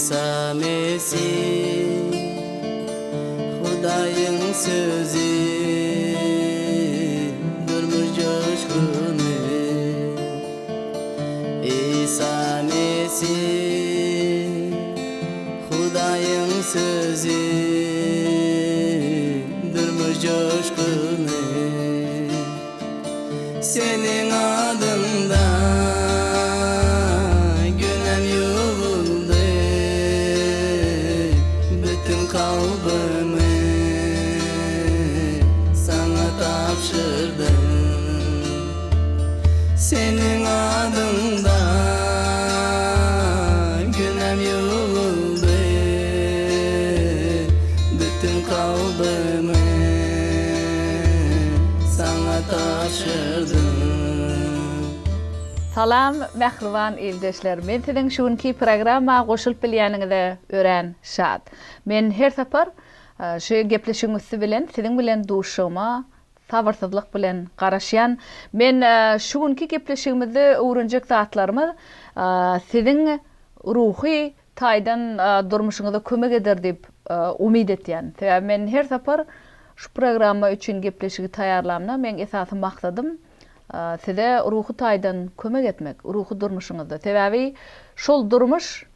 İsa Mesih Hudayın sözü durmuş coşkunu İsa Mesih Hudayın sözü durmuş coşkunu senin adında günem yuvuldu bütün kalbimi sana tapşırdım senin adında günem yuvuldu bütün kalbimi sana tapşırdım. Salam, mehriban ildeşler. Men sizin şunki programma goşup bilýäniňizde ören şad. Men her separ şu gepleşigimizi bilen, sizin bilen duşuma sabırsyzlyk bilen garaşýan. Men şunki gepleşigimizde öwrenjek zatlarymyz sizin ruhy taýdan durmuşyňyza kömek eder dip umid etýän. Sebäbi men her separ şu programma üçin gepleşigi taýarlamda men esasy maksadım size ruhu taýdan kömek etmek, ruhu durmuşyňyzda. Sebäbi şol durmuş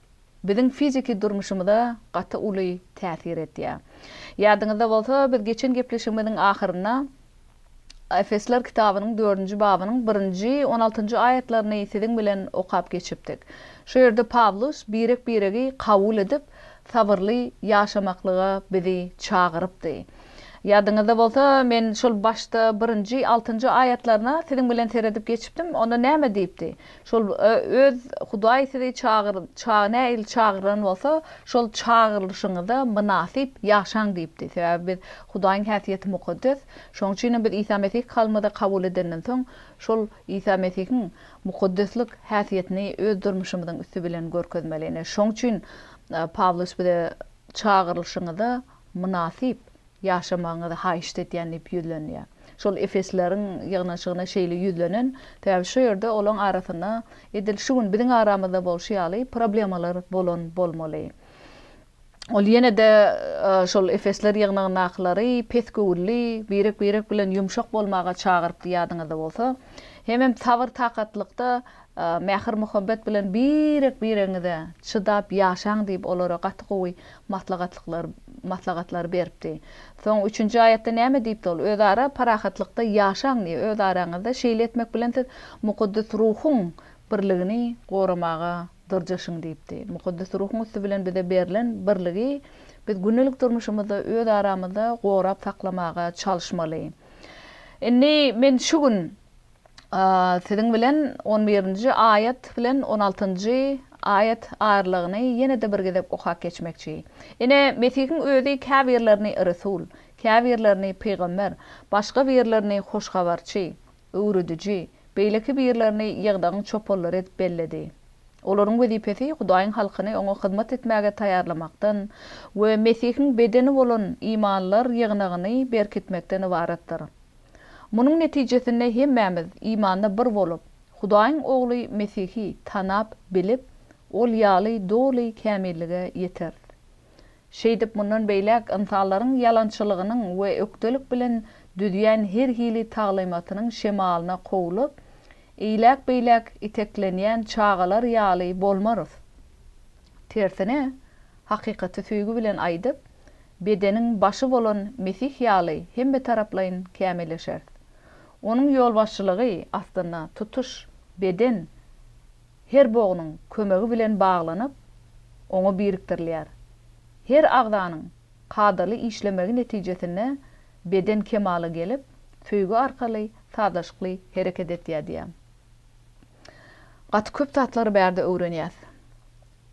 biziň fiziki durmuşymyza gaty uly täsir etýär. Ýadyňyzda bolsa biz geçen gepleşigimiziň ahyryna Efesler kitabynyň 4-nji babynyň 1-nji 16-njy aýatlaryny siziň bilen okap geçipdik. Şu ýerde Pawlus biregi kabul edip sabırly ýaşamaklyga bizi çağırypdy. Ýadyňyzda bolsa men şol başda 1-nji 6-njy aýatlaryna siziň bilen seredip geçipdim. Onda näme diýipdi? Şol öz Hudaý sizi näil çağıran bolsa, şol çağırylışyňyza münasip ýaşaň diýipdi. Sebäbi biz Hudaýyň häsiýeti mukaddes. Şoň üçin biz İsa Mesih kalmada kabul edenden soň şol İsa Mesihiň mukaddeslik häsiýetini öz durmuşymyzyň üstü bilen görkezmeliğine. Şoň üçin Pawlus bize çağırylışyňyza münasip ýaşamagyňyzy haýyşt etýän diýip ýüzlenýär. Şol Efesleriň ýygnaşygyna şeýle ýüzlenen, täze şu ýerde olaň arasynda edil şugun biziň aramyzda bolşýaly problemalar bolmaly. Ol ýene-de şol Efesler ýygnagynaklary pesgöwülli, birek bilen ýumşak bolmaga çağırpdy ýadyňyzda bolsa, hemem sabır takatlykda mähir muhabbet bilen bireňize çydap ýaşaň diýip olara gaty gowy maslahatlar beripdi. Soň 3-nji aýatda näme diýipdi ol? Özara parahatlykda ýaşaň diýip, öz araňyzda şeýle etmek bilen siz mukaddes ruhuň birligini goramaga dyrjaşyň diýipdi. Mukaddes ruhuň üstü bilen bize berilen birligi biz günnelik durmuşymyzda öz aramyzda gorap saklamaga çalışmaly. Indi men şu gün siziň bilen 11-nji aýat bilen 16-njy aýat aýrlygyny ýene-de bir gezep okap geçmekçi. Ene Mesihiň özi käbirlerini rasul, käbirlerini peýgamber, başga birlerini hoşgabarçy, öwrüdüji, beýleki birlerini ýygdagyň çopollar edip belledi. Olaryň wezipesi Hudaýyň halkyny oňa hyzmat etmäge taýarlamakdan we Mesihiň bedeni bolan imanlar ýygnagyny berkitmekden ibaratdyr. Munyň netijesinde hemmämiz imanda bir bolup, Hudaýyň ogly Mesihi tanap bilip, ol ýaly doly kämillige ýeter. Şeýdip mundan beýlek insanlaryň ýalançylygynyň we ökdelik bilen düdýän her hili taglymatynyň şemalyna kowulyp, eýlek beýlek iteklenýän çağalar ýaly bolmarys. Tersine, hakykaty süýgü bilen aýdyp, bedeniň başy bolan Mesih ýaly hemme taraplayyn kämilleşer. Onun ýolbaşçylygy aslynda tutuş beden her boğunun kömegi bilen bağlanyp oňa birikdirilýär. Her agdanyň kadaly işlemegi netijesinde beden kemaly gelip süýgü arkaly sadaşykly hereket etýär diýär. Gaty köp zatlar bärde öwrenýär.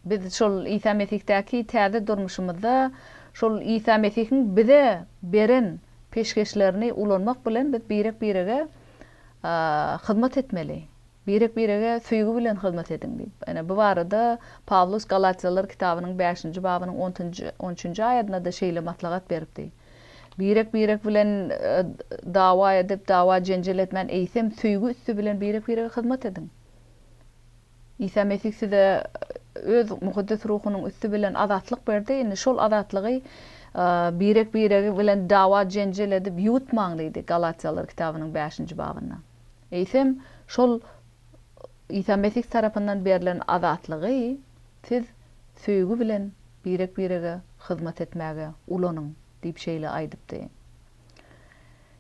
Biz şol İsa Mesih'däki täze durmuşymyzda şol İsa Mesih'iň bize beren peşkeşlerini ulanmak bilen biz birege hyzmat etmeli. Birege süýgü bilen hyzmat edin diýip. Ene bu barada Pawlus Galatyalar kitabynyň 5-nji babynyň 13-nji aýatyna da şeýle maslahat beripdi. Birek bilen dawa edip dawa jenjel etmän eýsem süýgü üstü bilen birege hyzmat edin. İsa Mesih size öz mukaddes ruhunyň üstü bilen azatlyk berdi. Indi şol azatlygy birek bilen dawa jenjel edip ýutmaň diýdi Galatiýalar kitabynyň 5-nji babynda. Eýsem şol İsa Mesih tarapyndan berilen azatlygy siz söýgü bilen birek birege hyzmat etmäge ulanyň diýip şeýle aýdypdy.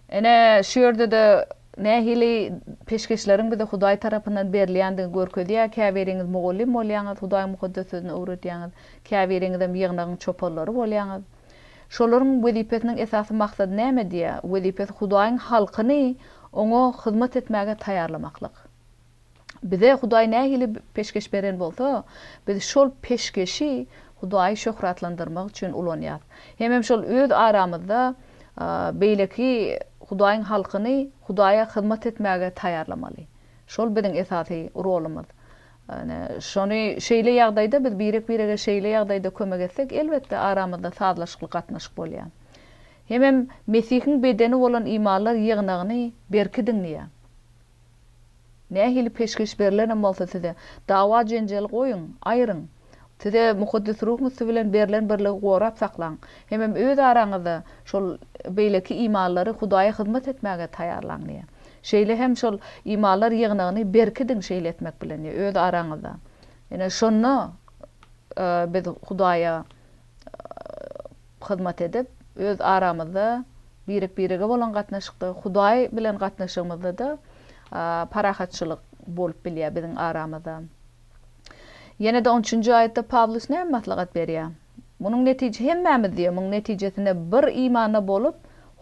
Ene şu ýerde de nähili peşkeşleriň bir de Hudaý tarapyndan berilýändigini görkezýär. Käberiňiz mugallim bolýaňyz, Hudaý mukaddes sözüni öwretýäňiz, käberiňizde ýygnagyň çopallary bolýaňyz. Şolaryň wezipesiniň esasy maksady näme diýär? Wezipesi Hudaýyň halkyny oňa hyzmat etmäge taýarlamaklyk. Bize Hudaý nähili peşkeş beren bolsa, biz şol peşkeşi Hudaýy şöhratlandyrmak üçin ulanýar. Hemem şol öz aramyzda beýleki Hudaýyň halkyny Hudaýa hyzmat etmäge taýarlamaly. Şol biziň esasy rolumyz. Ýani şonu şeýle ýagdaýda biz birege şeýle ýagdaýda kömek etsek, elbetde aramyzda sazlaşyk gatnaşyk bolýar. Hemem Mesihiň bedeni bolan imanlar ýygnagyny berkidiňdiýär. Nähili peşkeş berilen bolsa size dawa jenjel goýun, aýryň. Size mukaddes ruhuňyz bilen berilen birligi gorap saklaň. Hemem öz araňyzda şol beýleki imanlary Hudaýa hyzmat etmäge taýarlaň. Şeýle hem şol imanlar ýygnagyny berkidiň şeýle etmek bilen öz araňyzda. Ene şonu biz Hudaýa hyzmat edip öz aramyzda birege bolan gatnaşykda Hudaý bilen gatnaşygymyzda da parahatçylyk bolup bilýär biziň aramyzda. Ýene de 13-nji aýatda Pawlus näme maslahat berýär? Munyň netije hemmämiz diýär, munyň netijesinde bir imana bolup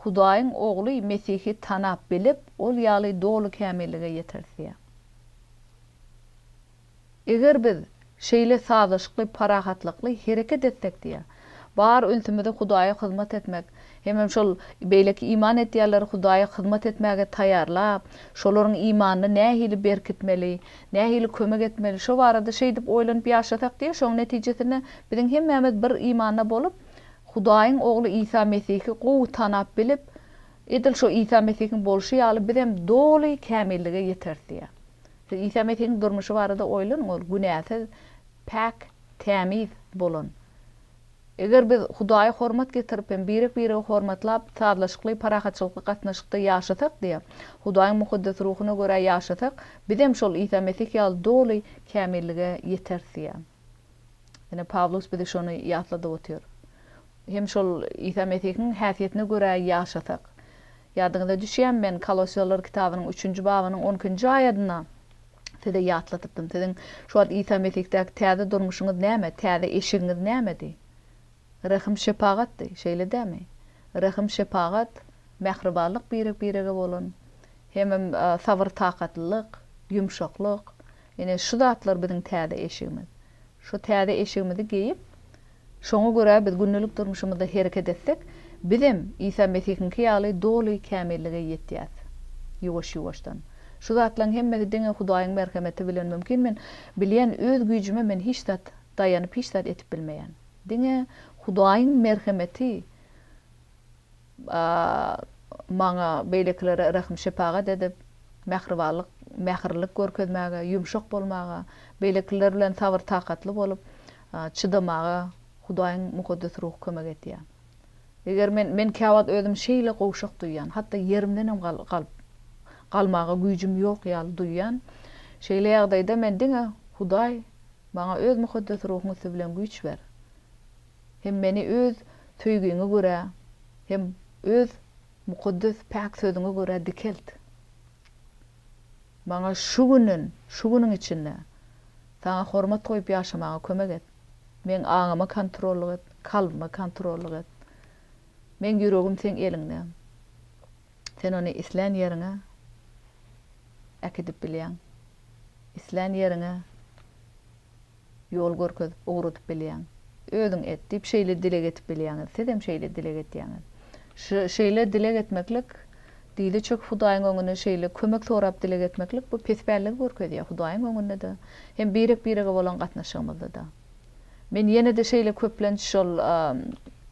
Hudaýyň ogly Mesihi tanap bilip ol ýaly dolu kämillige ýetersiýär. Eger biz şeýle sazlaşykly, parahatlykly hereket etsek diýär. Bar ünsümizde Hudaýa hyzmat etmek, hemem şol beýleki iman etýärler Hudaýa hyzmat etmäge taýarlap, şolaryň imanyny nähili berkitmeli, nähili kömek etmeli. Şo barada şeý dip oýlanyp ýaşasak diýär, şoň netijesinde biziň hemmämiz bir imana bolup Hudaýyň ogly İsa Mesihi gowy tanap bilip, edil şo İsa Mesihiň bolşy ýaly bizem doly kämillige ýetersiýär. Siz İsa Mesihiň durmuşy barada oýlanyň, ol günäsiz, pak, tämiz bolan. Eger biz Hudaýa hormat getirip birege hormatlap, sazlaşykly, parahatçylykly gatnaşykda ýaşasak diýär. Hudaýyň mukaddes ruhuny görä ýaşasak, bizem şol İsa Mesih ýaly doly kämillige ýetersiýär. Ene Pawlus bize şonu ýatlady otýar. Hem şol İsa Mesihiň häsiýetine görä ýaşasak. Ýadyňyza düşýän men Kolosiýalar kitabynyň 3-nji babynyň 10-njy aýatyna size ýatlatypdym. Siziň şu İsa Mesihde täze durmuşyňyz näme, täze eşigiňiz nämedi? Rahim şepagatdy, şeýle dämi? Rahim şepagat, mähribanlyk birege bolan. Hemem sabr takatlylyk, ýumşaklyk. Ene şu zatlar biziň täze eşigimiz. Şu täze eşigimizi giýip, şoňa görä biz günnelik durmuşymyzda hereket etsek, bizim İsa Mesihiň ýaly doly kämillige ýetýär. Ýuwaş-ýuwaşdan. Şu zatlaryň hemmesi diňe Hudaýyň merhameti bilen mümkin. Men bilýän öz güýjüme men hiç zat daýanyp hiç zat etip bilmeýän. Diňe Hudaýyň merhameti maňa beýleklere rahim şepagat edip, mähirlik görkezmäge, ýumşak bolmaga, beýlekler bilen sabr takatly bolup, çydamaga Hudaýyň mukaddes ruhy kömek etýär. Eger men käwat özüm şeýle gowşak duýýan, hatda yerimden hem galmaga güýjüm ýok ýaly duýýan. Şeýle ýagdaýda men diňe Hudaý maňa öz mukaddes ruhyny bilen güýç ber. Hem meni öz töýgüňe görä, hem öz mukaddes pak sözüňe görä dikelt. Maňa şu günüň içinde saňa hormat goýup ýaşamaga kömek et. Men aňyma kontrollyk et, kalbyma kontrollyk et. Men ýüregim seň eliňde. Sen ony islen ýeriňe äkidip bilýän. Islen ýeriňe ýol görkezip ugrutyp bilýän. Özüň et diýip şeýle dilek etip bilýän. Sedem şeýle dilek etýän. Şeýle dilek etmeklik diýili çok Hudaýyň öňüne şeýle kömek sorap dilek etmeklik bu pesbärlik görkezýär Hudaýyň öňünde de hem birege bolan gatnaşygymyzda da. Men ýene de şeýle köplen şol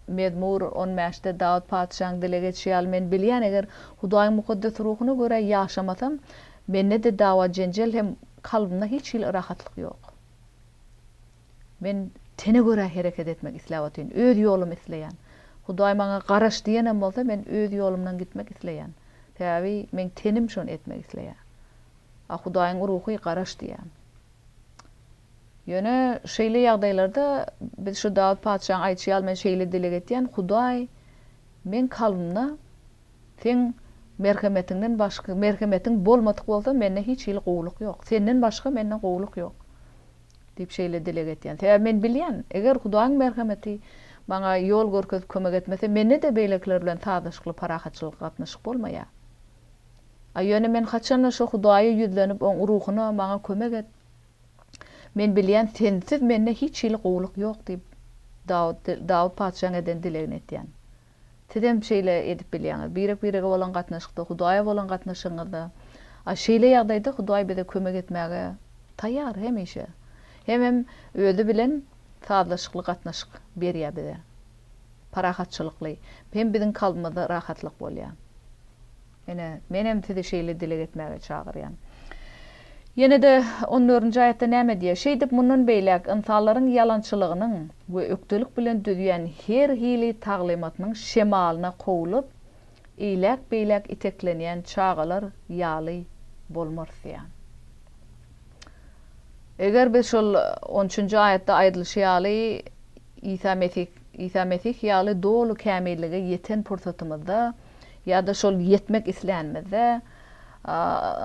Medmur 15-de Dawud paçaň dilek etýär. Men bilýän eger Hudaýyň mukaddes ruhuny görä ýaşamasam, mende de dawa jenjel hem kalbymda hiç rahatlyk ýok. Men tene göre hareket etmek isläwatyn, öz ýolumy isleýän. Hudaý maňa garaş diýenem bolsa men öz ýolumdan gitmek isleýän. Täbi men tenim şonu etmek isleýän. A Hudaýyň ruhy garaş diýän. Ýöne şeýle ýagdaýlarda biz şu Dawud padşahyň aýtýan men şeýle dile getýän Hudaý men kalbymda sen merhametinden başka merhametiň bolmadyk bolsa mende hiç hili gowluk ýok. Senden başga menden gowluk ýok. Dip şeýle dile getýän. Täbi men bilýän, eger Hudaýyň merhameti maňa ýol görkezip kömek etmese menne de beýlekler bilen taýdaşykly parahatçylyk gatnaşyk bolmaýar. A ýöne men haçan şu Hudaýa ýüzlenip oň ruhyna maňa kömek et. Men bilýän sensiz mende hiç hili gowluk ýok diýip Dawud padşahyň eden dilegini etýän. Tidem şeýle edip bilýäňiz. Birek-birege bolan gatnaşykda, Hudaýa bolan gatnaşyňyzda, a şeýle ýagdaýda Hudaý bize kömek etmäge taýýar hemişe. Hem özi bilen taýdaşykly gatnaşyk berýär bize. Parahatçylykly. Hem biziň kalbymyzda rahatlyk bolýar. Ene menem tide şeýle dile etmäge çagyrýan. Yine de 14-nji aýatda näme diýär? Şeýdip mundan beýlek insanlaryň ýalançylygynyň we ökdelik bilen düzýän her hili taglymatynyň şemalyna gowulyp, eýlek-beýlek iteklenýän çagalar ýaly bolmarsyň. Eger biz şol 13-nji aýatda aýdylýaly Isa Mesih ýaly dolu kämillige ýeten pursatymyzda ýa-da şol ýetmek islenmede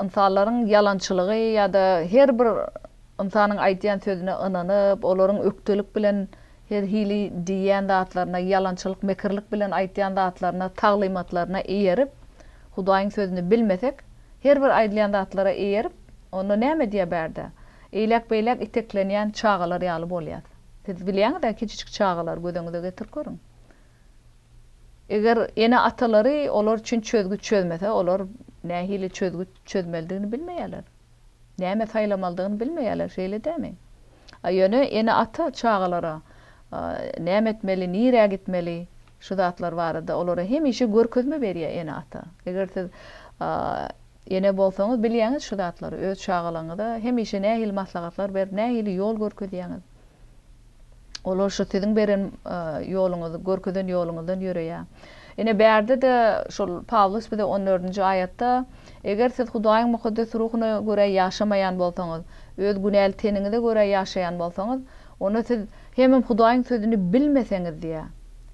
insanlaryň ýalançylygy ýa-da her bir insanyň aýtýan sözüne ynanyp, olaryň ökdelik bilen her hili diýen zatlaryna ýalançylyk, mekirlik bilen aýtýan zatlaryna, taglymatlaryna eýerip, Hudaýyň sözüni bilmesek, her bir aýdylýan zatlara eýerip, onu näme diýe berdi? Eýlek-beýlek iteklenýän çagalar ýaly bolýar. Siz bilýäňiz-de kiçik çagalar gözeňize getirip görüň. Eger ene atalary olar üçin çözgüç çözmese, olar nähili çözgüç çözmeldigini bilmeýärler. Näme saýlamalydygyny bilmeýärler, şeýle dämi? Ýöne ene ata çagalara näme etmeli, nirä gitmeli, şu zatlar barada olara hemişe görkezme berýär ene ata. Eger siz ene bolsaňyz bilýäňiz şu zatlary öz çagalaňyzda hemişe nähili maslahatlar berip, nähili ýol görkezýäňiz. Olar şu siziň beren ýoluňyzy, görkezen ýoluňyzdan ýöreýär. Ene bärde de şol Pawlus bize 14-nji aýatda eger siz Hudaýyň mukaddes ruhyna görä ýaşamaýan bolsaňyz, öz günäl teniňize görä ýaşaýan bolsaňyz, onu siz hemem Hudaýyň sözüni bilmeseňiz diýär.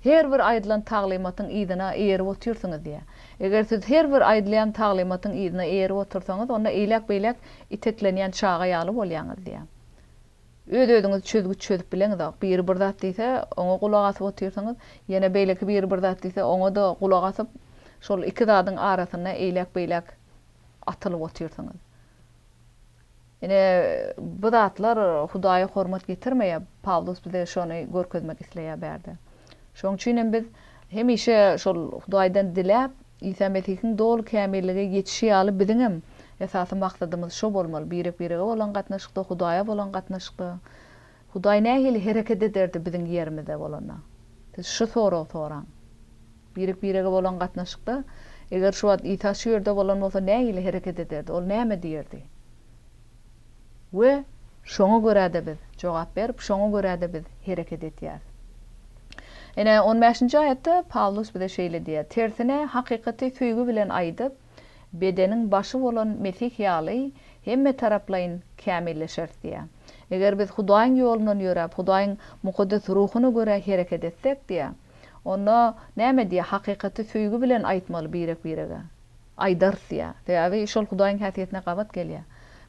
Her bir aýdylan taglymatyň ýygyna eýerip otursaňyz diýär. Eger siz her bir aýdylýan taglymatyň ýygyna eýerip otursaňyz, onda eýlek-beýlek iteklenýän çaga ýaly bolýaňyz diýär. Öz-özüňiz çözüp bileňiz. Bir zat diýse, oňa gulak asyp otursaňyz, ýene beýleki bir zat diýse, oňa da gulak asyp, şol iki zadyň arasyna eýlek-beýlek atylyp otursaňyz. Ene bu zatlar Hudaýa hormat getirmeýär. Pawlus bize şonu görkezmek isleýär berdi. Şoň üçin biz hemişe şol Hudaýdan diläp, Isa Mesihiň dolu kämillige ýetişi ýaly biziňem esasy maksadymyz şu bolmaly. Birek-birege bolan gatnaşykda, Hudaýa bolan gatnaşykda. Hudaý nähili hereket ederdi biziň ýerimizde bolana. Siz şu soraw soraň. Birek-birege bolan gatnaşykda, eger şu wagt Isa şu ýerde bolan bolsa nähili hereket ederdi? Ol näme diýerdi? We şoňa görä biz jogap berip, şoňa görä biz hereket etýär. Ene 15-nji aýatda Pawlus bize şeýle diýär: "Tersine hakykaty süýgü bilen aýdyp, bedeniň başy bolan Mesih ýaly hemme taraplaýyn kämilleşer" diýär. Eger biz Hudaýyň ýolundan ýörep, Hudaýyň mukaddes ruhyna görä hereket etsek diýär, onda näme diýär? Hakykaty süýgü bilen aýtmaly birek-birege. Aýdar diýär. Täze şol Hudaýyň häsiýetine gabat gelýär.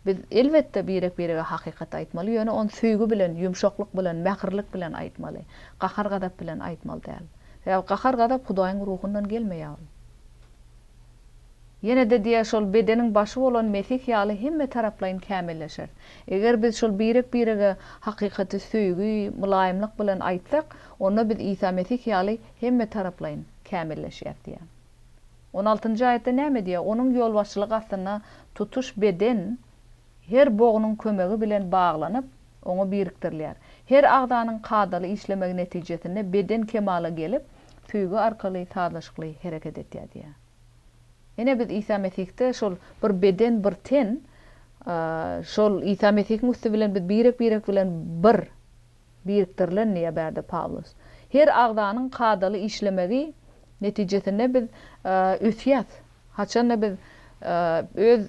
Biz elbetde birek-birege hakykat aýtmaly, ýöne on süýgü bilen, ýumşaklyk bilen, mähirlik bilen aýtmaly. Gahar gadap bilen aýtmaly däl. Ýa gahar gadap Hudaýyň ruhundan gelmeýär. Ýene de diýär şol bedeniň başy bolan Mesih ýaly hemme taraplaýyn kämilleşer. Eger biz şol birek-birege hakykaty süýgü, mulaýymlyk bilen aýtsak, onda biz Isa Mesih ýaly hemme taraplaýyn kämilleşýär diýär. 16-njy aýatda näme diýär? Onuň ýolbaşçylygy aslynda tutuş beden her boğunun kömegi bilen bağlanıp onu biriktirilýär. Her agdanyň kadaly işlemegi netijesinde beden kemala gelip süýgü arkaly taýdaşykly hereket etýär diýär. Ene biz Isa Mesihde şol bir beden, bir ten, şol Isa Mesih bilen biz birek-birek bilen bir birikdirilen niye berdi Pavlus. Her agdanın kadalı işlemegi netijesinde biz üsiyat. Haçan biz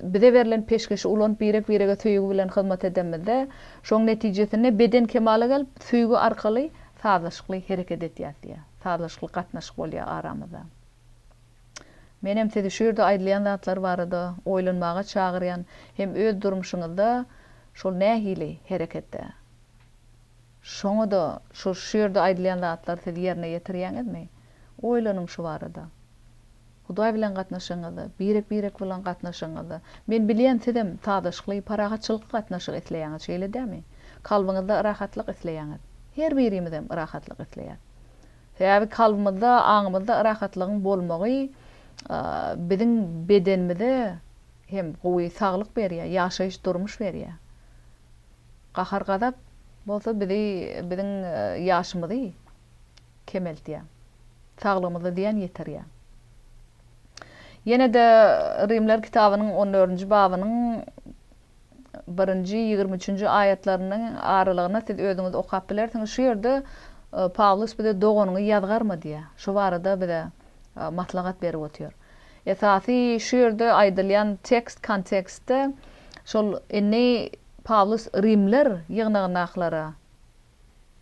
bize verilen peşkeşi ulan birege tüyügü bilen hizmet edemede şoň netijesinde beden kemale gelip tüyügü arkaly sazlaşykly hereket etýär diýär. Sazlaşykly gatnaşyk bolýar aramyzda. Menem tedi şurda aýdylýan zatlar barada, oýlanmaga çagyrýan hem öz durmuşyňyzda şol nähili hereketde. Şoňa da şu şurda aýdylýan zatlar tedi ýerine ýetirýäňizmi? Oýlanyň şu barada. Hudaý bilen gatnaşyňyzda, birek bilen gatnaşyňyzda. Men bilýän sedem sazlaşykly paragatçylyk gatnaşyk etleýäňiz şeýle dämi? Kalbyňyzda rahatlyk etleýäňiz. Her birimizden rahatlyk etleýär. Täbi kalbymyzda, aňymyzda rahatlygyň bolmagy biziň bedenimizde hem gowy saglyk berýär, ýaşaýyş durmuş berýär. Gahar gadap bolsa biziň ýaşymyzy kemeltýär. Saglygymyzy diýen ýeterýär. Ýene de Rimler kitabynyň 14-nji babynyň 1-23-nji ayatlarynyň aralygyna siz özüňiz okap bilersiňiz. Şu ýerde Pawlus bize doganyny ýazgarma diýär. Şu barada bize matlagat berip otýar. Esasy şu ýerde aýdylýan tekst kontekstde şol enne Pawlus Rimler ýygnagynaklara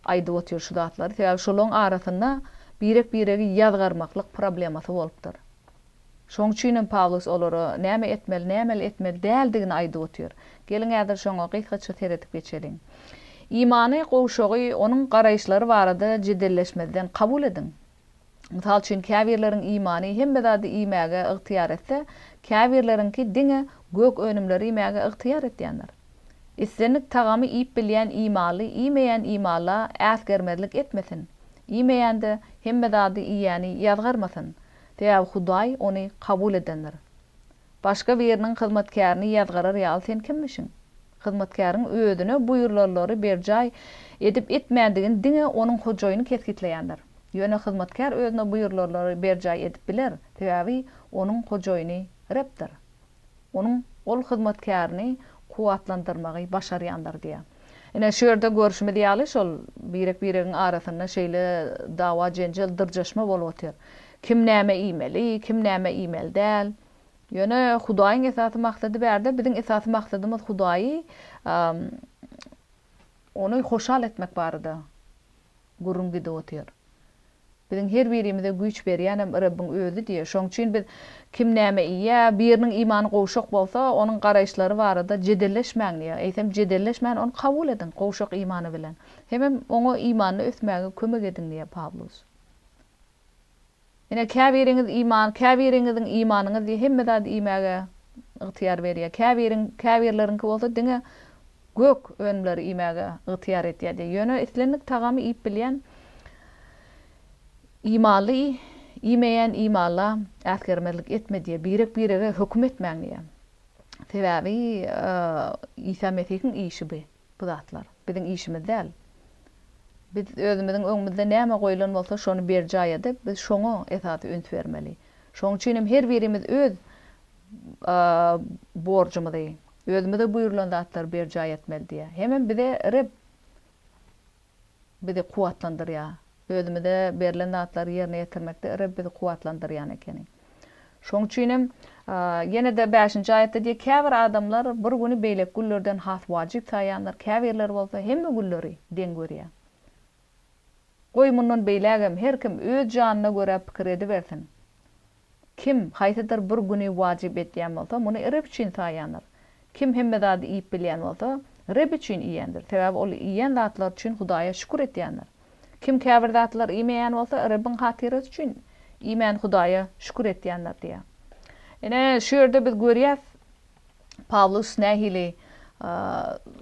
aýdyp otýar şu zatlary. Sebäbi şolaryň arasynda biregi ýazgarmaklyk problemasy bolupdyr. Şoň üçin Pawlus olary näme etmeli däldigini aýdyp otýar. Gelin ädir şoňa gysgaça teretip geçelim. İmany gowşagy onuň garaýşlary barada jiddelleşmeden kabul edin. Misal üçin käbirleriň imany hemme-de imäge ygtyar etse, käbirleriňki diňe gök önümleri imäge ygtyar etýänler. Islenlik tagamy iýip bilýän imaly, iýmeýän imala äsgermezlik etmesin. Iýmeýände hemme-de iýäni ýazgarmasyn. Täbi Hudaý ony kabul edenler. Başga biriniň hyzmatkaryny ýazgarar ýaly sen kimmişiň? Hyzmatkaryň ödüne buýrulary berjay edip etmädigin diňe onuň hojaýyny kesgitleýänler. Ýöne hyzmatkar özüne buýrulary berjay edip biler. Täbi onuň hojaýyny repdir. Onuň ol hyzmatkaryny kuwatlandyrmagy başarýanlar diýär. Ene şu ýerde görüşme diýäli şol biregiň arasynda şeýle dawa jenjel dyrjaşma bolup otýar. Kim näme iýmeli, kim näme iýmeli däl. Ýöne Hudaýyň esasy maksady bärde, biziň esasy maksadymyz Hudaýy ony hoşal etmek barada gurrungyda otýar. Biziň her birimize güýç berýän hem Rabbim özü diýär. Şoň üçin biz kim näme iýä, biriniň imany gowşak bolsa, onuň garaýşlary barada jedelleşmäň, eýsem jedelleşmän onu kabul edin gowşak imany bilen. Hem oňa imanyny ösmäge kömek edin diýär Pawlus. Ene käbiriňiziň imanyňyz hemme-de imäge ygtyar berýär. Käbirleriňki bolsa diňe gök önümleri imäge ygtyar etýär. Ýöne islenlik tagamy iýip bilýän imaly, iýmeýän imala äsgermezlik etme diýär. Birege hökm etmäň diýär. Sebäbi İsa Mesih'iň işi bu zatlar. Biziň işimiz däl. Biz özümizin öňümizde näme goýulan bolsa şonu berjay edip biz şoňa esasy üns bermeli. Şoň üçin her birimiz öz borjumyzy, özümize buýrulan zatlar berjay etmeli diýär. Hemem bize kuwatlandyrýar. Özümize berilen zatlary ýerine ýetirmekde Rab bizi kuwatlandyrýan ekeni. Şoň üçin ýene-de 5-nji aýatda diýär, käbir adamlar bir güni beýlek güllerden has wajyp saýanlar, käbirler bolsa hemme gülleri deň görýär. Goý mundan beýlägem her kim öz janyna görä pikir edibersin. Kim haýsydyr bir güni wajyp etýän bolsa, muny Rab üçin saýanlar. Kim hemme-de iýip bilýän bolsa, Rab üçin iýendir. Sebäbi ol iýen zatlar üçin Hudaýa şükür etýänler. Kim käbir zatlar iýmeýän bolsa, Rabbiň hatyrasy üçin iýmän Hudaýa şükür etýänler diýär. Ene şu ýerde biz görýäs Pawlus nähili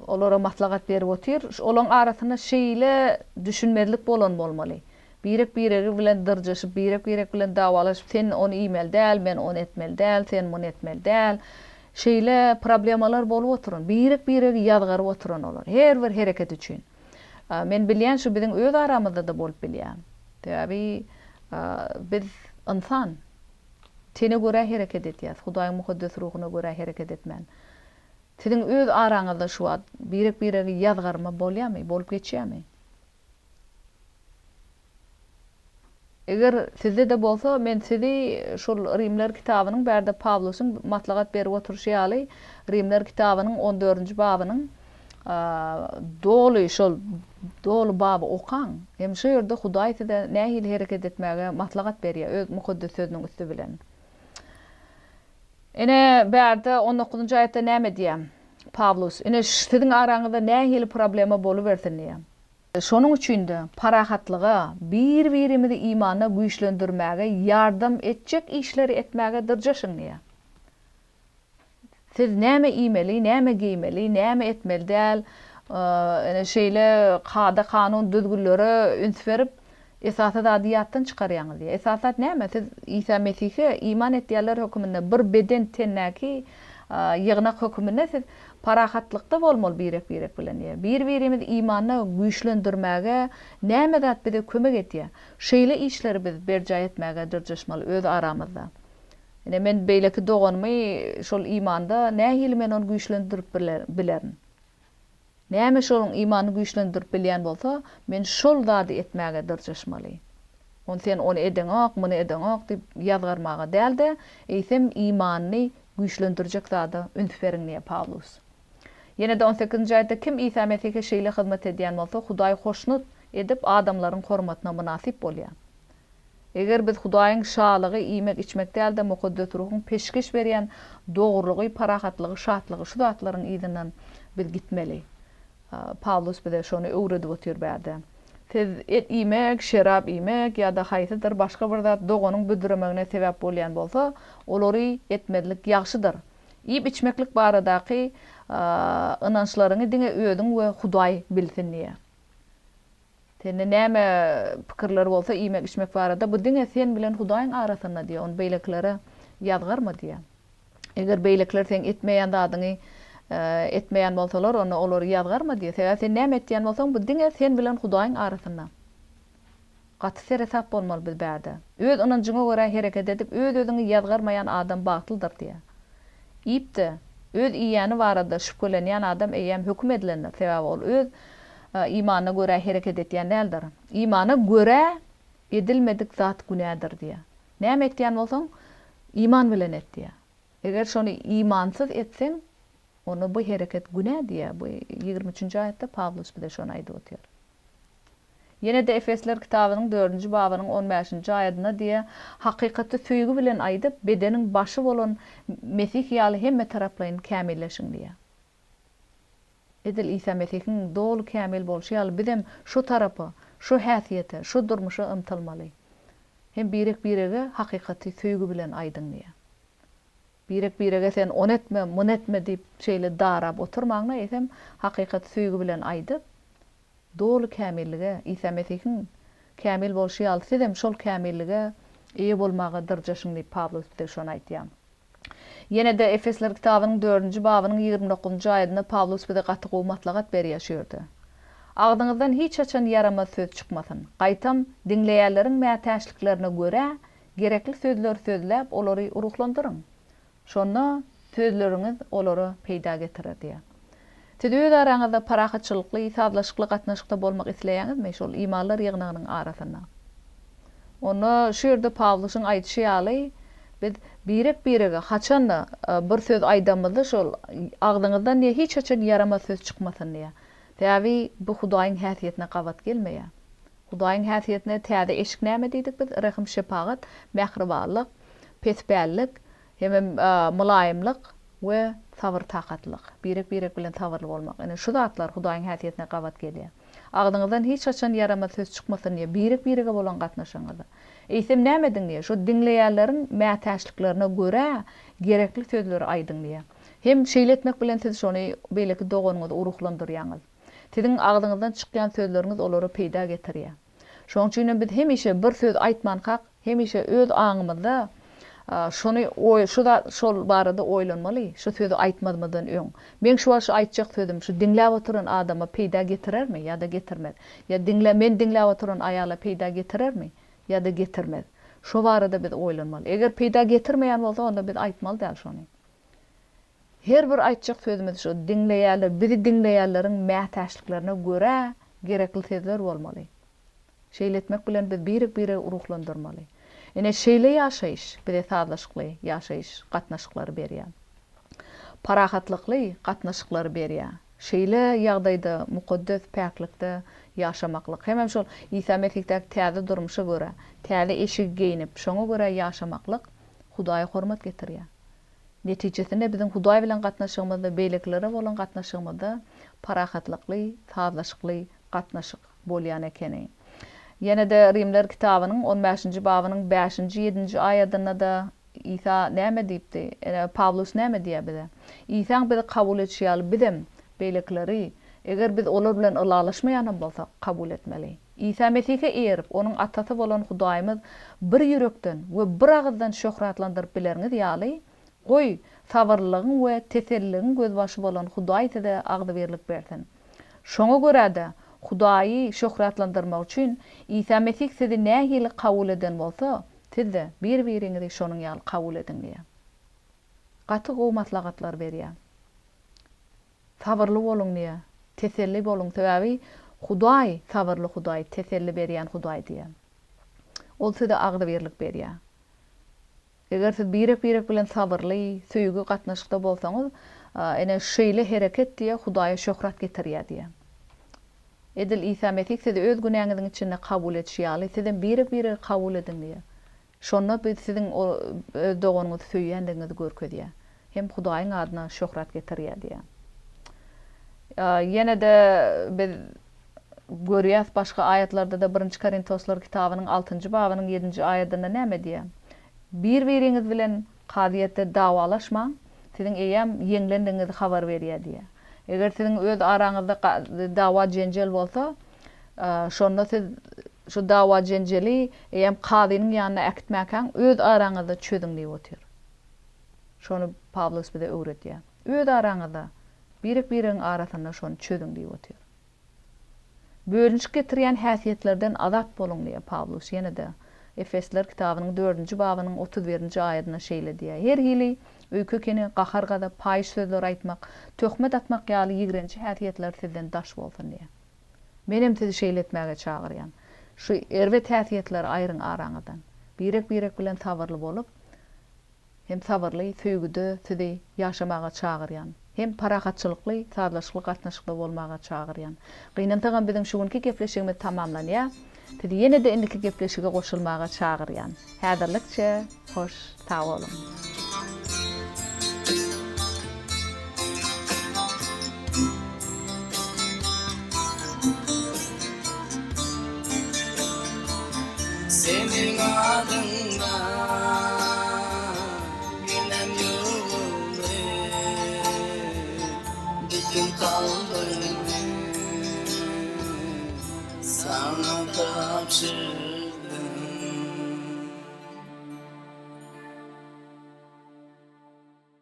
olara matlagat berip otyr. Olaň arasynda şeýle düşünmezlik bolan bolmaly. Biregi bilen dyrjaşyp, biregi bilen dawalaşyp, sen onu iýmeli däl, men onu etmeli däl, sen muny etmeli däl. Şeýle problemalar bolup oturun. Biregi ýazgaryp oturun olar. Her bir hereket üçin. Men bilýän şu biziň öz aramyzda da bolup bilýän. Täbi biz insan tene göre hereket etýäs. Hudaýyň mukaddes ruhyna göre hereket etmän. Siziň öz araňyzda şu biregi ýazgarma bolýarmy, bolup geçýärmi? Eger sizde de bolsa men sizi şol Rimler kitabynyň berde Pawlusyň matlagat berip oturşy ýaly Rimler kitabynyň 14-nji babynyň dolu şol dolu baby okan. Hem şu ýerde Hudaý size nähili hereket etmäge matlagat berýär öz mukaddes sözüniň üstü bilen. Ene berde 19-njy aýatda näme diýär? Pawlus, ene siziň araňyzda nähili problema bolubersin diýär. Şonuň üçin de parahatlyga, bir-birimizi imana güýçlendirmäge, ýardam etjek işleri etmäge dyrjaşyň diýär. Siz näme iýmeli, näme giýmeli, näme etmeli däl, ene şeýle kada kanun düzgünlere üns berip esasat adiýatdan çykarýaňyz diýär. Esasat näme? Siz İsa Mesih'e iman etýärler hökmünde bir beden tennäki ýygnak hökmünde siz parahatlykda bolmaly birek bilen diýär. Bir-birimizi imana güýçlendirmäge näme zat bize kömek etýär? Şeýle işleri biz berjay etmäge dyrjaşmaly öz aramyzda. Ene men beýleki doganymy şol imanda nähili men onu güýçlendirip bilerin. Näme şol imany güýçlendirip bilýän bolsa, men şol zady etmäge dyrjaşmaly. On sen onu edeňok, muny edeňok diýip ýazgarmaga däl de, eýsem imanyny güýçlendirjek zady üns beriň diýär Pawlus. Yine de 18-nji aýatda kim İsa Mesih'e şeýle hyzmat edýän bolsa, Hudaý hoşnut edip adamlaryň hormatyna munasip bolýar. Eger biz Hudaýyň şalygy iýmek içmek däl de mukaddes ruhyň peşkeş berýän dogrulygy, parahatlygy, şatlygy şu zatlaryň ýygynyň biz gitmeli. Pawlus bize şonu öwredip otur bärde. Siz et iýmek, şerap iýmek ýa-da haýsydyr başga bir zat doganyň büdüremegine sebäp bolýan bolsa, olary etmedlik ýagşydyr. Iýip içmeklik baradaky ynançlaryňy diňe öýdüň we Hudaý bilsin diýär. Sende näme pikirler bolsa iýmek içmek barada bu diňe sen bilen Hudaýyň arasynda diýär. Onu beýleklere ýazgarma diýär. Eger beýlekler sen etmeýän zadyňy etmeýän bolsalar, onu olary ýazgarma diýär. Sebäp sen näme etýän bolsaň bu diňe sen bilen Hudaýyň arasynda. Gaty serhesap bolmaly biz bärde. Öz ynançyňa görä hereket edip öz özüňi ýazgarmaýan adam batyldyr diýär. Iýipde öz iýany barada şüphelenýän adam eýem hökm edilendir. Sebäp ol öz imana göre hareket etýän däldir. İmana göre edilmedik zat günädir diýär. Näme etýän bolsaň, iman bilen et diýär. Eger şonu imansyz etseň, onu bu hareket günä diýär. Bu 23-nji aýatda Pawlus bize şonu aýdyp otur. Yine de Efesler kitabynyň 4-nji babynyň 15-nji aýatyna diýär, hakykaty söýgü bilen aýdyp bedeniň başı bolan Mesih ýaly hemme taraplaryň kämilleşiň diýär. Edil İsa Mesih'in dolu kamil bolşy ýaly bizem şu tarapy, şu häsiýete, şu durmuşa ymtylmaly. Hem birege hakykaty söýgü bilen aýdyň diýär. Birege sen on etme, mun etme diýip şeýle darap oturmagyna esem hakykaty söýgü bilen aýdyp dolu kamillige İsa Mesih'in kamil bolşy ýaly sizem şol kamillige eýe bolmaga dyrjaşyň diýip Pawlus bize şonu aýtýar. Yine de Efesler kitabynyň 4-nji babynyň 29-njy aýatyna Pawlus bize gaty gowmatlagat berýär. Agdyňyzdan hiç açan yaramaz söz çykmasyn. Gaýtam dinleýärleriň mätäşliklerine görä gerekli sözler sözläp olary uruklandyryň. Şonda sözleriňiz olary peýda getirer diýär. Siz öz araňyzda parahatçylykly, sazlaşykly gatnaşykda bolmak isleýäňizmi şol imanlar ýygnagynyň arasynda? Onu şu ýerde Pawlusyň aýdyşy ýaly biz birege haçan bir söz aýdamyzda şol agdyňyzdan hiç açan yaramaz söz çykmasyn diýär. Täbi bu Hudaýyň häsiýetine gawat gelmeýär. Hudaýyň häsiýetine täze eşik näme diýdik biz? Rahim, şepagat, mähribanlyk, pesbällik, hem mulaýymlyk we sabr takatlyk. Birek bilen sabrly bolmak. Ene şu zatlar Hudaýyň häsiýetine gawat gelýär. Agdyňyzdan hiç açan yaramaz söz çykmasyn diýär. Birege bolan gatnaşyňyzda. Eýsem näme ediň diýär? Şu dinleýärleriň mätäşliklerine görä gerekli sözleri aýdyň diýär. Hem şeýletmek bilen siz şonu beýleki doganyňyzy uruklandyrýaňyz. Siziň agdyňyzdan çykýan sözleriňiz olary peýda getirýär. Şoň üçin biz hemişe bir söz aýtmanhak, hemişe öz aňymyzda şol barada oýlanmaly. Şu sözü aýtmadymdan öň. Men şu aýtjak sözüm şu dinläp oturan adama peýda getirermi ýa-da getirmez? Ýa men dinläp oturan aýala peýda getirermi ýa-da getirmez? Şu barada biz oýlanmaly. Eger peýda getirmeýän bolsa, onda biz aýtmaly däl şonu. Her bir aýtjak sözümiz şu dinleýärler, bizi dinleýärleriň mätäşliklerine görä gerekli sözler bolmaly. Şeýletmek bilen biz birik ruhlandyrmaly. Ene şeýle ýaşaýyş, bize sazlaşykly ýaşaýyş gatnaşyklary berýär. Parahatlykly gatnaşyklary berýär. Şeýle ýagdaýda mukaddes päklikde ýaşamaklyk. Hemem şol İsa Mesih'däki täze durmuşa görä, täze eşik giyinip, şoňa görä ýaşamaklyk Hudaýa hormat getirýär. Netijesinde bizim Hudaý bilen gatnaşygymyzda, beýleklere bolan gatnaşygymyzda parahatlykly, sazlaşykly gatnaşyk bolýan ekeni. Ýene de Rimler kitabynyň 15-nji babynyň 5-nji 7-nji aýatyna da İsa näme diýipdi? Pawlus näme diýär bize? İsa bizi kabul etýär bizem beýlekleri eger biz olar bilen ılalaşmaýan bolsak kabul etmeli. İsa Mesih'e erip onuň atasy bolan Hudaýymyz bir ýürekden we bir agızdan şöhratlandyryp bilerňiz ýaly. Goý sabarlygyň we teselligiň gözbaşy bolan Hudaý size agdy berlik bersin. Şoňa görä de Hudaýy şöhratlandyrmak üçin İsa Mesih sizi nähili kabul eden bolsa, siz de bir-biriňizi şonuň ýaly kabul edin diýär. Gaty gowy maslahatlar berýär. Sabarly bolun diýär, teselli bolun. Sebäbi Hudaý sabarly Hudaý, teselli berýän Hudaý diýär. Ol size agdy berlik berýär. Eger siz birek bilen sabarly, söýgü gatnaşykda bolsaňyz, ene şeýle hereket diýär Hudaýa şöhrat getirýär diýär. Edil İsa Mesih sizi öz günäňiziň içinde kabul etýär, sizden birek kabul edin diýär. Şonda biz siziň doganuňyzy söýýändiňizi görkezýär. Hem Hudaýyň adyna şöhrat getirýär diýär. Ýene de biz görýäs başga aýatlarda da 1-nji Korintoslar kitabynyň 6-njy babynyň 7-nji aýatyna näme diýär? Bir-biriňiz bilen kadyetde dawalaşmaň, siziň eýem ýeňlendiňizi habar berýär diýär. Eger siziň öz araňyzda dawa jenjel bolsa, şonda siz şu dawa jenjeli eýem kadynyň ýanyna äkitmäkäň öz araňyzda çözüň diýip otyr. Şonu Pawlus bize öwretýär. Öz araňyzda birek-biriň arasynda şonu çözüň diýip otyr. Bölünç getirýän häsiýetlerden azat bolun diýär Pawlus ýene de. Efesler kitabynyň 4-nji babynyň 31-nji aýatyna şeýle diýär. Her hili öýkekeni gahargada paýş sözler aýtmak, töhmet atmak ýaly ýigrençi häsiýetler sizden daş bolsun diýär. Menem sizi şeýletmäge çagyrýan. Şu erwet häsiýetler aýryň araňyzdan. Birek bilen sabarly bolup, hem sabarly, söýgüde sizi ýaşamaga çagyrýan. Hem parahatçylykly, sazlaşykly gatnaşykda bolmaga çagyrýan. Gynantagan biziň şu günki gepleşigimiz tamamlanýar. Sizi ýene de indiki gepleşige goşulmaga çagyrýan. Häzirlikçe hoş sag bolun. Senin adında günem yolunu bütün kalbimi sana tapşır.